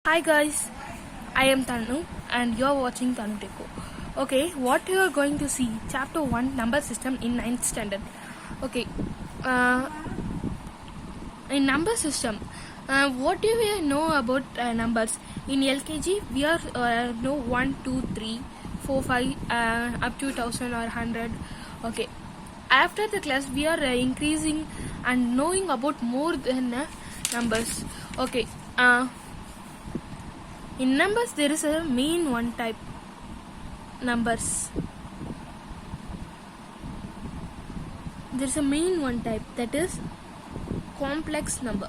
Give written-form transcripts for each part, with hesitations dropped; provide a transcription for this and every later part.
Hi guys, I am Tanu and you're watching Tanu Teco. Okay, what you are going to see, chapter 1 number system in 9th standard. Okay, uh, in number system, what do we know about numbers? In LKG, we are know 1, 2, 3, 4, 5 up to 1000 or 100. Okay, after the class, we are increasing and knowing about more than numbers. Okay, in numbers, there is a main one type numbers. There is a main one type, that is complex number.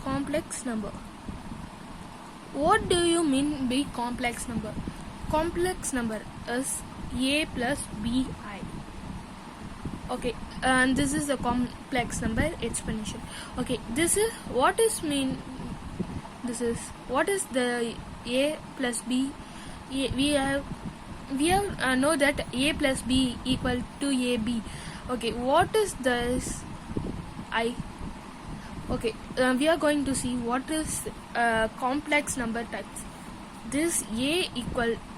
Complex number. What do you mean by complex number? Complex number is a plus bi. Okay, and this is a complex number exponential. Okay, this is what is mean. This is what is the a plus b. We have know that a plus b equal to ab. Okay, what is this I? Okay, we are going to see what is complex number types. This a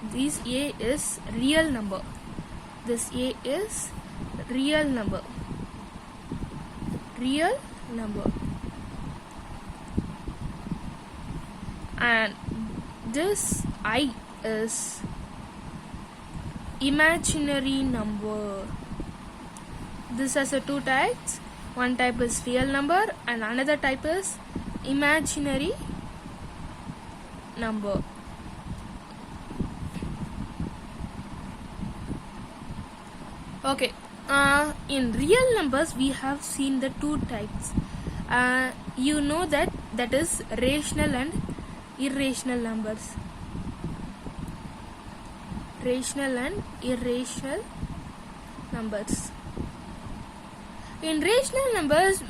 is real number. This a is real number. Real number. And this I is imaginary number. This has two types. One type is real number and another type is imaginary number. Okay, in real numbers we have seen the two types. You know that is rational and irrational numbers. Rational and irrational numbers. In rational numbers,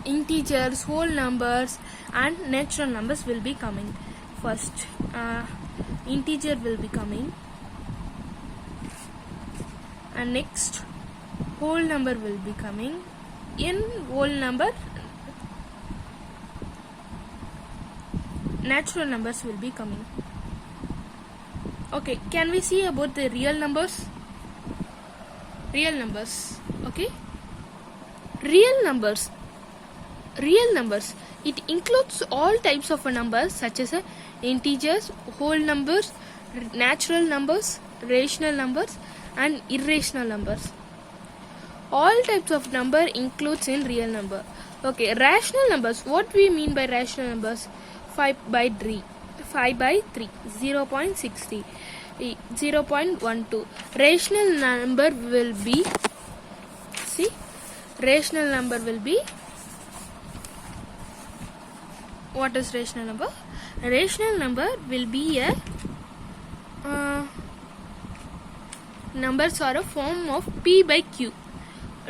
integers, whole numbers and natural numbers will be coming. First, integer will be coming, and next whole number will be coming. In whole number, natural numbers will be coming. Okay, can we see about the real numbers? Real numbers. Okay, real numbers, it includes all types of numbers such as integers, whole numbers, natural numbers, rational numbers and irrational numbers. All types of number includes in real number. Okay, rational numbers, what we mean by rational numbers? 5 by 3, 0.60, 0.12. Rational number will be, see, rational number will be, what is rational number? Rational number will be a numbers are a form of p by q.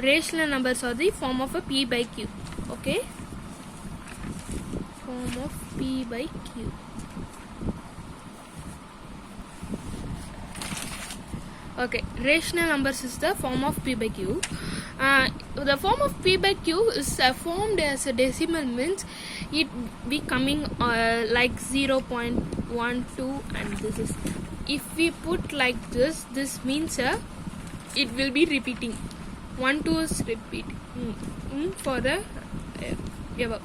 Rational numbers are the form of a p by q. Okay, form of p by q. Okay, rational numbers is the form of p by q. The form of p by q is formed as a decimal, means it be coming like 0.12, and this is, if we put like this means it will be repeating. 1 2 is repeating for the ever.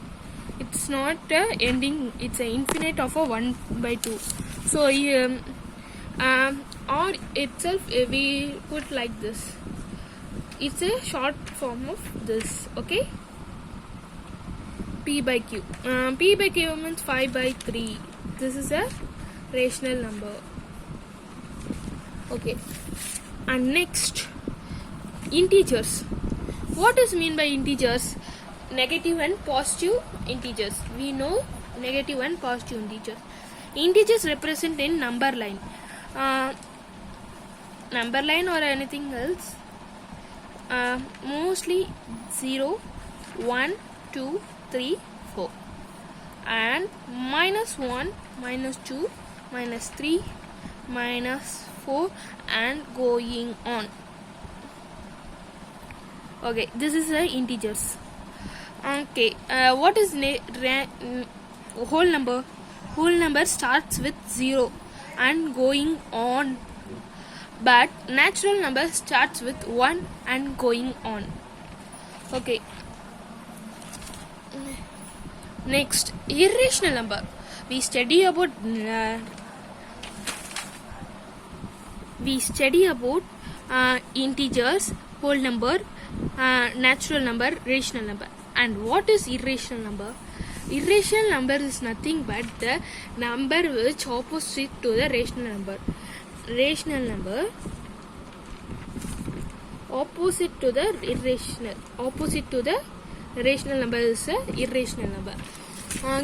It's not ending, it's an infinite of a 1 by 2. So or itself we put like this, it's a short form of this. Okay, p by q. P by q means 5 by 3. This is a rational number. Okay, and next, integers. What is mean by integers? Negative and positive integers. We know negative and positive integers. Integers represent in number line. Number line or anything else, mostly 0, 1, 2, 3, 4 and -1, -2, -3, -4 and going on. Okay, this is the integers. Okay, what is whole number? Whole number starts with 0 and going on, but natural number starts with 1 and going on. Okay, next, irrational number. We study about integers, whole number, natural number, rational number. And what is irrational number? Irrational number is nothing but the number which opposite to the rational number. Rational number opposite to the rational number is a irrational number.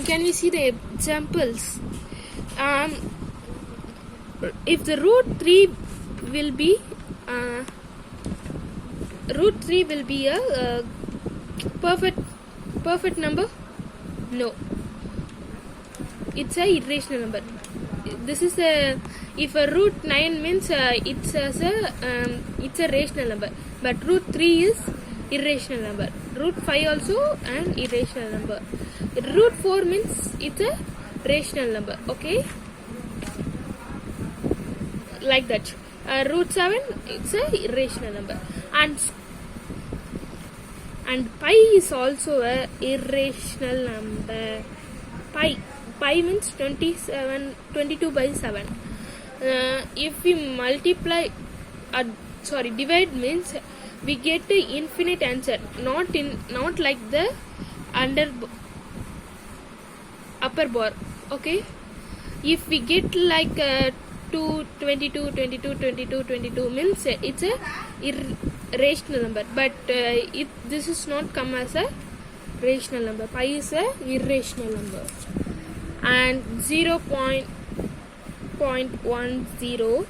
Can we see the examples? If the root 3 will be a perfect number? No, it's a irrational number. This is if a root 9 means it's a rational number, but root 3 is irrational number. Root 5 also an irrational number. Root 4 means it's a rational number. Okay, like that. Root 7, it's a irrational number. And pi is also a irrational number. Pi means 22 by 7. If we divide means we get the infinite answer, not like the upper bar. Okay, if we get like 22 means it's a irrational number, but this is not come as a rational number. Pi is a irrational number. And 0.10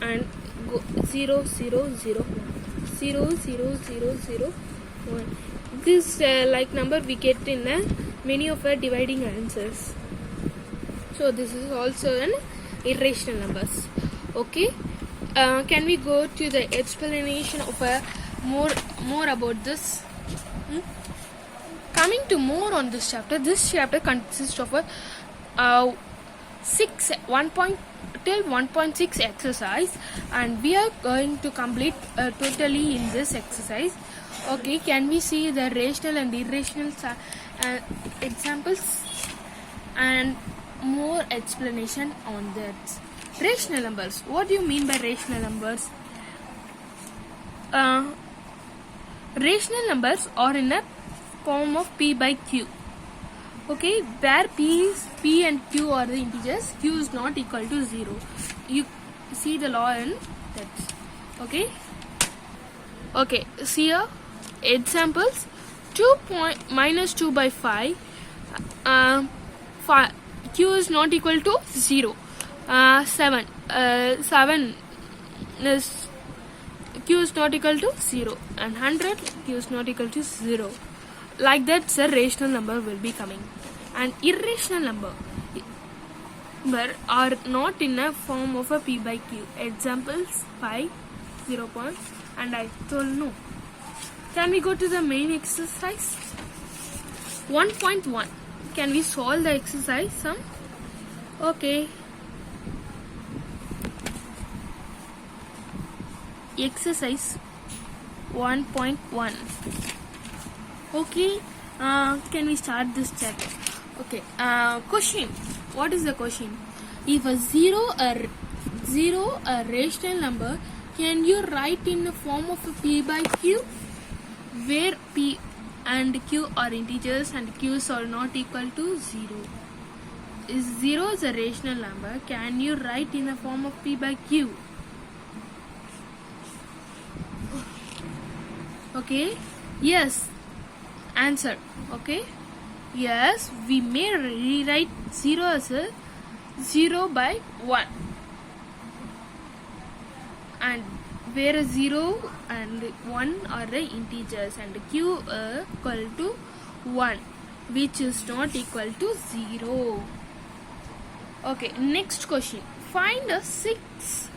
and 0.0001. This like number we get in many of our dividing answers. So this is also an irrational numbers. Okay, can we go to the explanation of more about this? Coming to more on this chapter consists of a 1.6 exercise, and we are going to complete totally in this exercise. Okay, can we see the rational and irrational examples and more explanation on that? Rational numbers. What do you mean by rational numbers? Rational numbers are in a form of p by q. Okay, where p and q are the integers, q is not equal to 0. You see the law in that. Okay, see here examples. Minus 2 by 5, q is not equal to 0. 7 is q is not equal to 0, and 100 q is not equal to 0. Like that, the rational number will be coming. And irrational number are not in a form of a p by q. Examples: pi, 0. And I told no. Can we go to the main exercise? 1.1. Can we solve the exercise sum? Okay. Exercise 1.1. Okay, can we start this chapter? Okay, question. What is the question? If a zero a rational number, can you write in the form of a p by q, where p and q are integers and q's are not equal to 0? If 0 is a rational number, can you write in the form of p by q? Okay, yes. Answer. Okay, yes, we may rewrite 0 as a 0 by 1, and where 0 and 1 are the integers and q equal to 1, which is not equal to 0. Okay, next question. Find the 6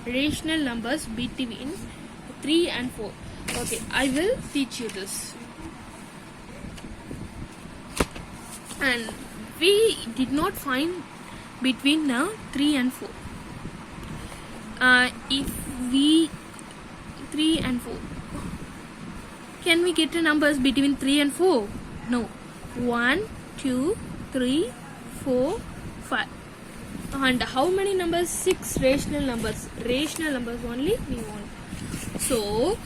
rational numbers between 3 and 4. Okay, I will teach you this. And we did not find between 3 and 4. If we 3 and 4, can we get the numbers between 3 and 4? No. 1, 2, 3, 4, 5. And how many numbers? 6 rational numbers. Rational numbers only we want. So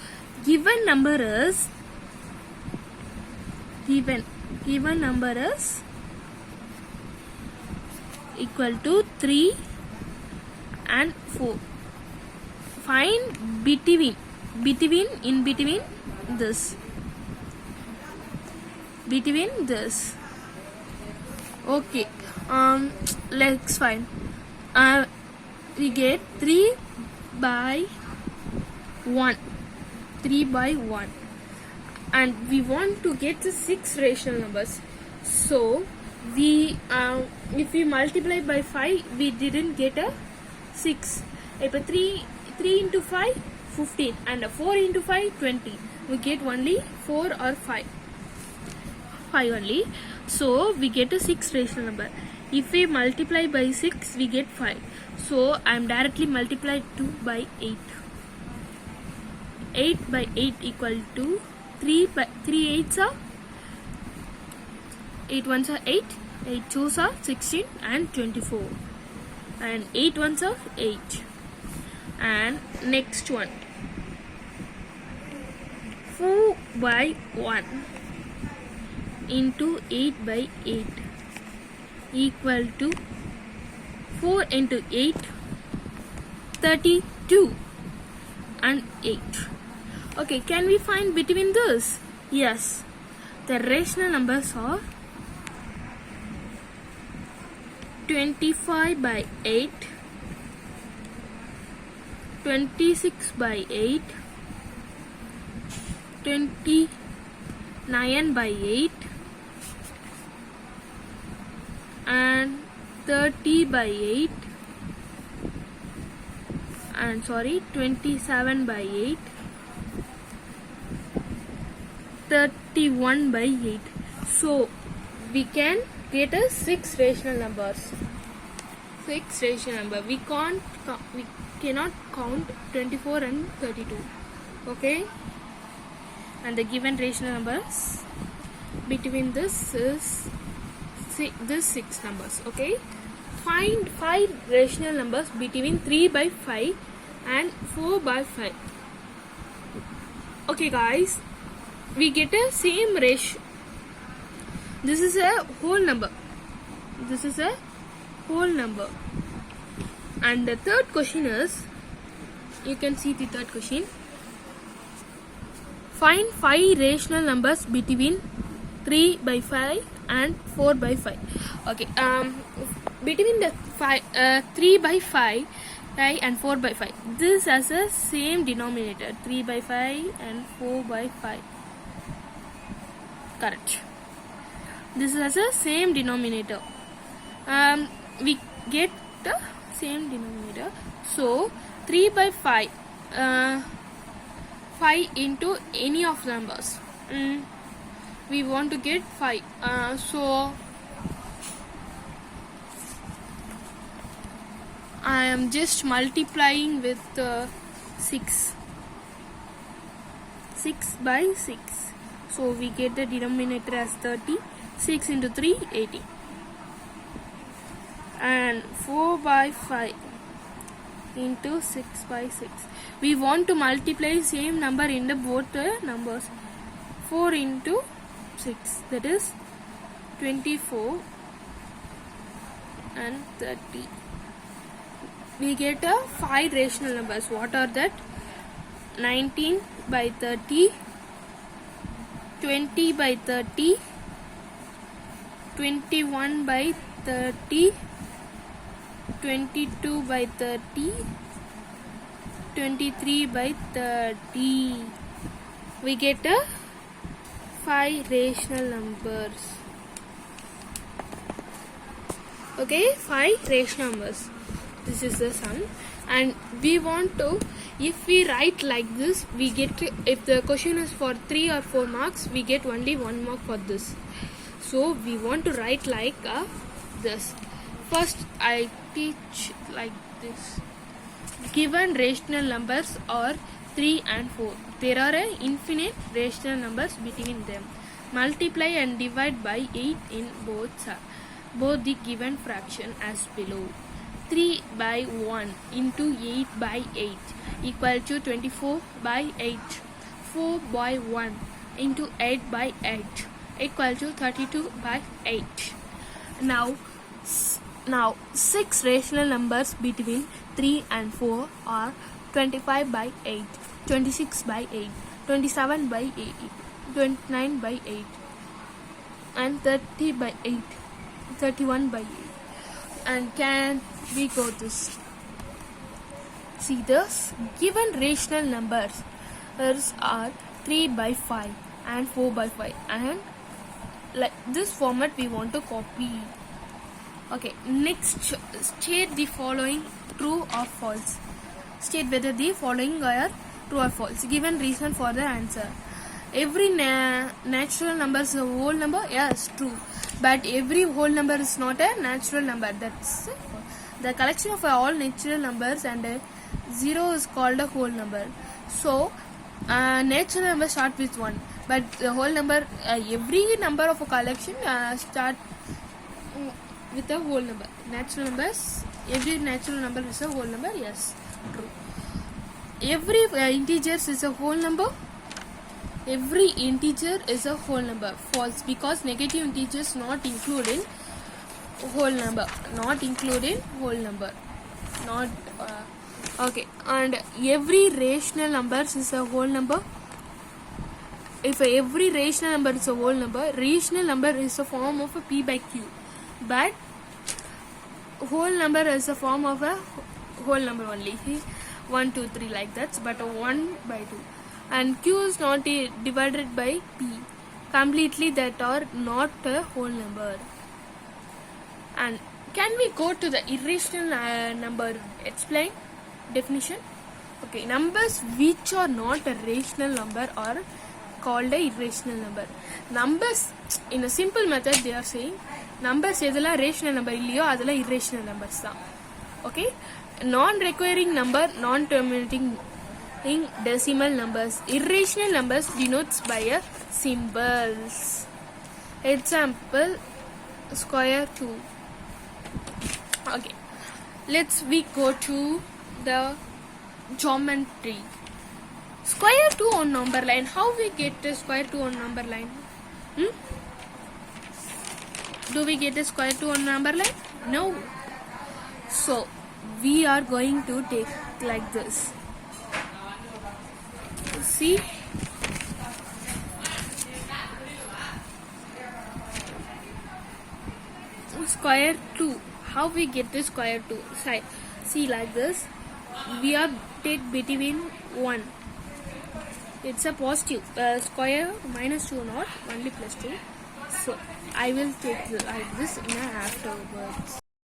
given number is equal to 3 and 4. Find between this. Okay. Let's find. We get 3 by 1. And we want to get the 6 rational numbers. So we if we multiply by 5, we didn't get a 6. If 3 into 5, 15, and 4 into 5, 20. We get only 4 or 5 only. So we get a 6 rational number. If we multiply by 6, we get 5. So I am directly multiplied 2 by 8. 8 by 8 equal to 3 8s are 8 1s are 8, 8 2s are 16 and 24, and 8 1s are 8. And next one, 4 by 1 into 8 by 8 equal to 4 into 8, 32 and 8. Okay, can we find between this? Yes. The rational numbers are 25 by 8, 26 by 8, 29 by 8, and 30 by 8, and 27 by 8, 31 by 8. So we can get a 6 rational numbers. 6 rational number. We cannot count 24 and 32. Okay. And the given rational numbers between this is this 6 numbers. Okay. Find 5 rational numbers between 3 by 5 and 4 by 5. Okay, guys. We get a same ratio. This is a whole number. And the third question is, you can see the third question. Find 5 rational numbers between 3 by 5 and 4 by 5. Okay. Between the 3 by 5 and 4 by 5. This has a same denominator. 3 by 5 and 4 by 5. Correct. This has a same denominator. We get the same denominator. So 3 by 5, 5 into any of the numbers. We want to get 5. So I am just multiplying with 6. 6 by 6. So we get the denominator as 30. 6 into 3, 80. And 4 by 5 into 6 by 6. We want to multiply same number in the both numbers. 4 into 6, that is 24 and 30. We get a 5 rational numbers. What are that? 19 by 30, 20 by 30, 21 by 30, 22 by 30, 23 by 30. We get a 5 rational numbers. Okay, 5 rational numbers. This is the sum. And we want to, If we write like this, we get, if the question is for 3 or 4 marks, we get only 1 mark for this. So we want to write like this. First I teach like this. Given rational numbers are 3 and 4. There are infinite rational numbers between them. Multiply and divide by 8 in both the given fraction as below. 3 by 1 into 8 by 8 equal to 24 by 8. 4 by 1 into 8 by 8 equal to 32 by 8. Now 6 rational numbers between 3 and 4 are 25 by 8, 26 by 8, 27 by 8, 29 by 8, and 30 by 8, 31 by 8. And can we go this? See this? Given rational numbers are 3 by 5 and 4 by 5, and like this format we want to copy. Okay, next state the following true or false. State whether the following are true or false. Given reason for the answer. Every natural number is a whole number. Yes, true. But every whole number is not a natural number. That's the collection of all natural numbers, and 0 is called a whole number. So natural number start with 1, but the whole number, every number of a collection start with a whole number. Natural numbers, every natural number is a whole number. Yes, true. Every integer is a whole number. Every integer is a whole number. False, because negative integers not included in whole number. Not included in whole number. Not okay. And every rational number is a whole number. If every rational number is a whole number, rational number is a form of a p by q. But whole number is a form of a whole number only. 1, 2, 3 like that, but 1 by 2. And q is not divided by p. Completely that are not a whole number. And can we go to the irrational number? Explain definition. Okay, numbers which are not a rational number are called a irrational number. Numbers in a simple method they are saying numbers எதெல்லாம் rational number இல்லையோ அதெல்லாம் irrational numbers தான். Okay, non-requiring number, non-terminating in decimal numbers. Irrational numbers denotes by a symbols. Example, square 2. Okay, we go to the geometry. Square 2 on number line. How we get the square 2 on number line? Do we get the square 2 on number line? No. So we are going to take like this. See, square 2. How we get the square 2? See like this. We are take between 1. It's a positive. Square minus 2 not only plus 2. So I will take like this afterwards.